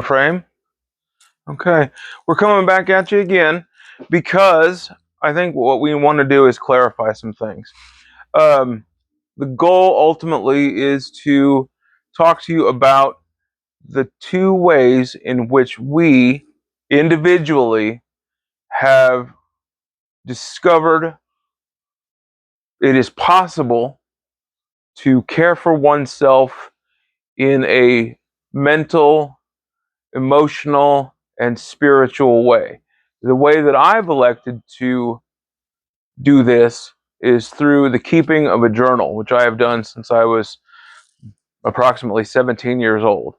Frame. Okay, we're coming back at you again because I think what we want to do is clarify some things. Um, the goal ultimately is to talk to you about the two ways in which we individually have discovered it is possible to care for oneself in a mental, emotional, and spiritual way. The way that I've elected to do this is through the keeping of a journal, which I have done since I was approximately 17 years old.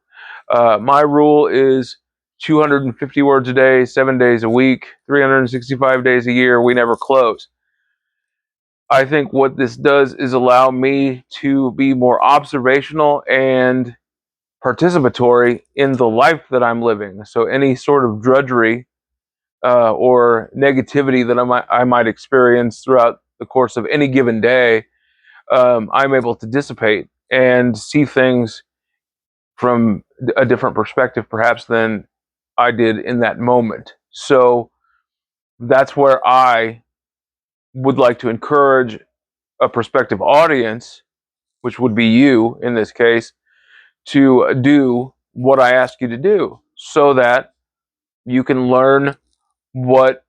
My rule is 250 words a day, 7 days a week, 365 days a year. We never close. I think what this does is allow me to be more observational and participatory in the life that I'm living. So any sort of drudgery or negativity that I might experience throughout the course of any given day, I'm able to dissipate and see things from a different perspective, perhaps, than I did in that moment. So that's where I would like to encourage a prospective audience, which would be you in this case, to do what I ask you to do so that you can learn what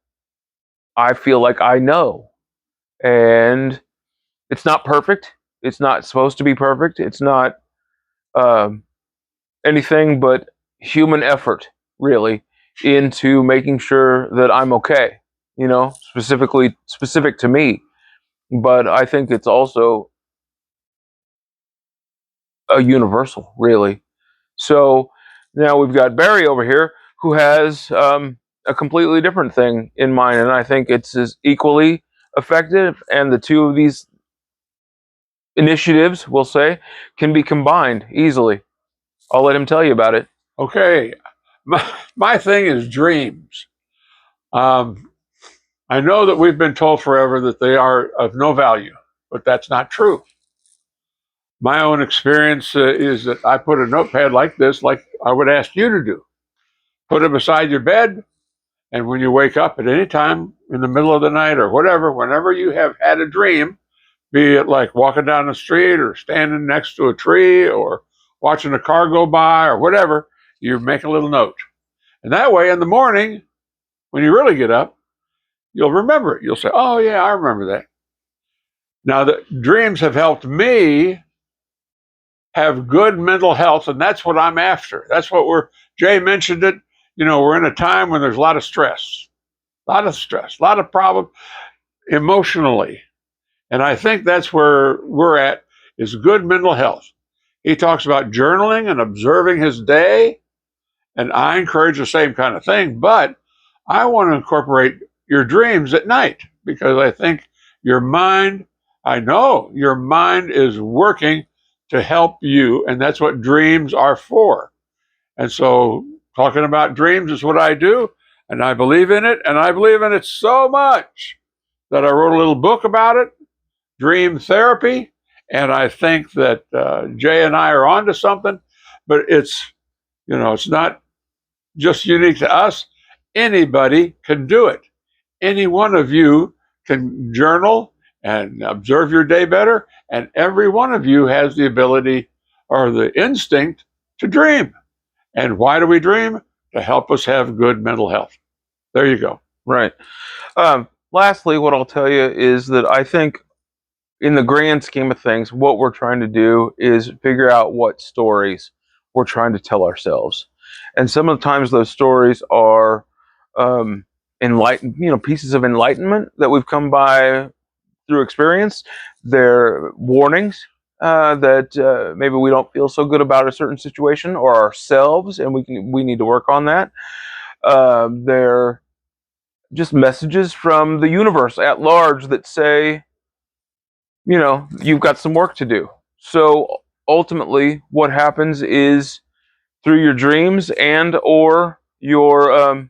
I feel like I know. And it's not perfect. It's not supposed to be perfect. It's not um, anything but human effort, really, into making sure that I'm okay. Specific to me. But I think it's also a universal, really. So now we've got Barry over here who has a completely different thing in mind, and I think it's as equally effective. And the two of these initiatives, we'll say, can be combined easily. I'll let him tell you about it. Okay, my thing is dreams. Um, I know that we've been told forever that they are of no value, but that's not true. My own experience is that I put a notepad like this, like I would ask you to do. Put it beside your bed, and when you wake up at any time in the middle of the night or whatever, whenever you have had a dream, be it like walking down the street or standing next to a tree or watching a car go by or whatever, you make a little note. And that way in the morning, when you really get up, you'll remember it. You'll say, oh, yeah, I remember that. Now, the dreams have helped me have good mental health, and that's what I'm after. That's what Jay mentioned it. We're in a time when there's a lot of stress, a lot of problems emotionally. And I think that's where we're at is good mental health. He talks about journaling and observing his day, and I encourage the same kind of thing, but I want to incorporate your dreams at night because I think I know your mind is working to help you, and that's what dreams are for. And so, talking about dreams is what I do, and I believe in it, and I believe in it so much that I wrote a little book about it, Dream Therapy, and I think that Jay and I are onto something, but it's not just unique to us. Anybody can do it. Any one of you can journal and observe your day better, and every one of you has the ability or the instinct to dream. And why do we dream? To help us have good mental health. There you go. Right. Lastly, what I'll tell you is that I think, in the grand scheme of things, what we're trying to do is figure out what stories we're trying to tell ourselves. And some of the times those stories are pieces of enlightenment that we've come by through experience. They're warnings that maybe we don't feel so good about a certain situation or ourselves, and we need to work on that. They're just messages from the universe at large that say, you've got some work to do. So ultimately, what happens is through your dreams and or your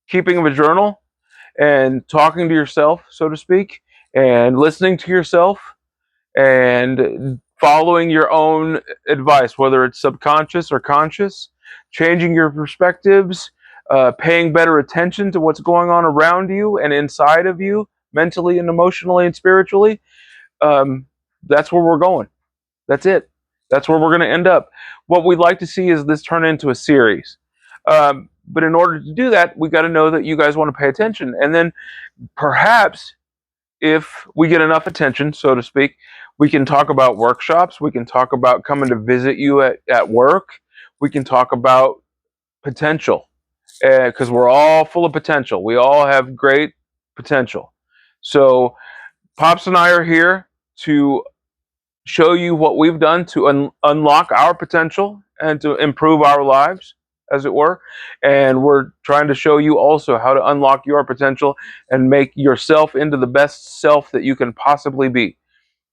keeping of a journal and talking to yourself, so to speak, and listening to yourself and following your own advice, whether it's subconscious or conscious, changing your perspectives, paying better attention to what's going on around you and inside of you, mentally and emotionally and spiritually, that's where we're going. That's it. That's where we're going to end up. What we'd like to see is this turn into a series. But in order to do that, we got to know that you guys want to pay attention. And then perhaps if we get enough attention, so to speak, we can talk about workshops. We can talk about coming to visit you at work. We can talk about potential because we're all full of potential. We all have great potential. So Pops and I are here to show you what we've done to unlock our potential and to improve our lives, as it were. And we're trying to show you also how to unlock your potential and make yourself into the best self that you can possibly be.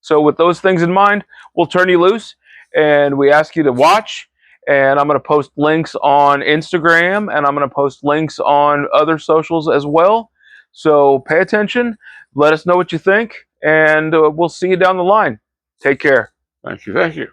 So with those things in mind, we'll turn you loose and we ask you to watch. And I'm going to post links on Instagram and I'm going to post links on other socials as well. So pay attention, let us know what you think, and we'll see you down the line. Take care. Thank you. Thank you.